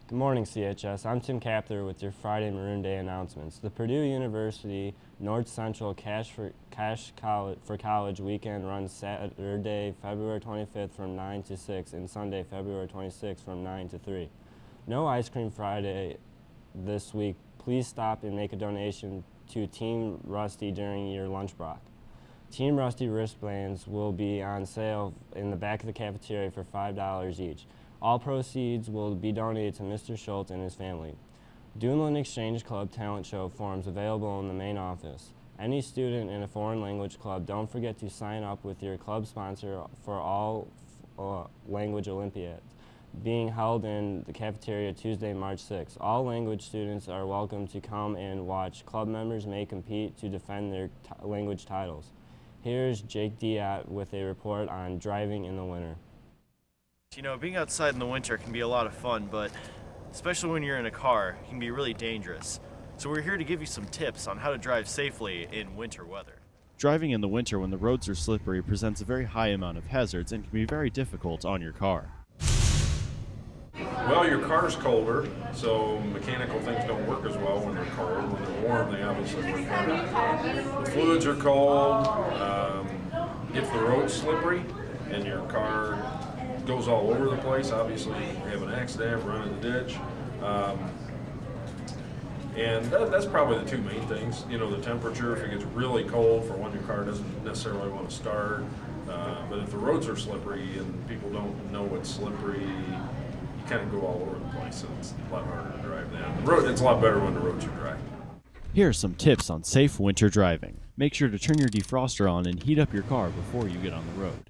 Good morning, CHS. I'm Tim Kapler with your Friday Maroon Day announcements. The Purdue University North Central Cash for College weekend runs Saturday, February 25th from 9 to 6 and Sunday, February 26th from 9 to 3. No Ice Cream Friday this week. Please stop and make a donation to Team Rusty during your lunch break. Team Rusty wristbands will be on sale in the back of the cafeteria for $5 each. All proceeds will be donated to Mr. Schultz and his family. Duneland Exchange Club talent show forms available in the main office. Any student in a foreign language club, don't forget to sign up with your club sponsor for all language Olympiads being held in the cafeteria Tuesday, March 6th. All language students are welcome to come and watch. Club members may compete to defend their language titles. Here's Jake Diat with a report on driving in the winter. You know, being outside in the winter can be a lot of fun, but especially when you're in a car, it can be really dangerous. So we're here to give you some tips on how to drive safely in winter weather. Driving in the winter when the roads are slippery presents a very high amount of hazards and can be very difficult on your car. Well, your car's colder, so mechanical things don't work as well when they're cold. When they're warm, they obviously work better. The fluids are cold. If the road's slippery and your car goes all over the place, obviously you have an accident, run in the ditch. And that's probably the two main things. You know, the temperature, if it gets really cold for when your car doesn't necessarily want to start. But if the roads are slippery and people don't know it's slippery, you kind of go all over the place, and it's a lot harder to drive then. It's a lot better when the roads are dry. Here are some tips on safe winter driving. Make sure to turn your defroster on and heat up your car before you get on the road.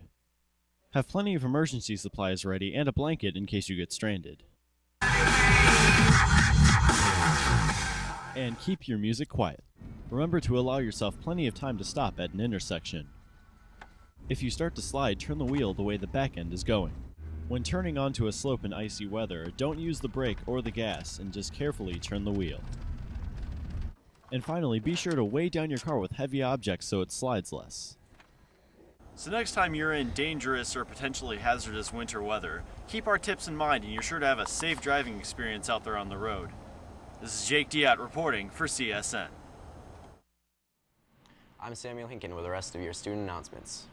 Have plenty of emergency supplies ready and a blanket in case you get stranded. And keep your music quiet. Remember to allow yourself plenty of time to stop at an intersection. If you start to slide, turn the wheel the way the back end is going. When turning onto a slope in icy weather, don't use the brake or the gas and just carefully turn the wheel. And finally, be sure to weigh down your car with heavy objects so it slides less. So next time you're in dangerous or potentially hazardous winter weather, keep our tips in mind and you're sure to have a safe driving experience out there on the road. This is Jake Diat reporting for CSN. I'm Samuel Hinken with the rest of your student announcements.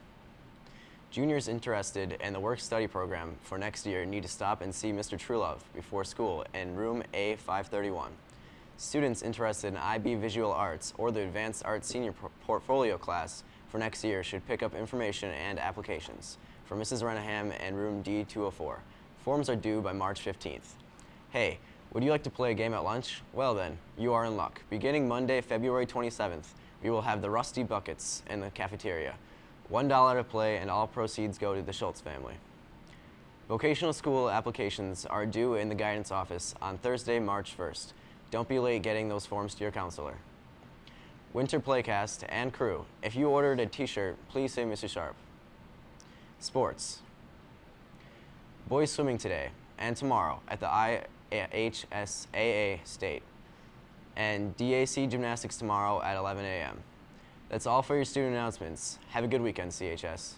Juniors interested in the work-study program for next year need to stop and see Mr. Truelove before school in room A531. Students interested in IB Visual Arts or the Advanced Arts Senior Portfolio class for next year should pick up information and applications for Mrs. Renaham in room D204. Forms are due by March 15th. Hey, would you like to play a game at lunch? Well then, you are in luck. Beginning Monday, February 27th, we will have the Rusty Buckets in the cafeteria. $1 to play and all proceeds go to the Schultz family. Vocational school applications are due in the guidance office on Thursday, March 1st. Don't be late getting those forms to your counselor. Winter Playcast and crew. If you ordered a t-shirt, please say Mr. Sharp. Sports. Boys swimming today and tomorrow at the IHSAA State. And DAC gymnastics tomorrow at 11 a.m. That's all for your student announcements. Have a good weekend, CHS.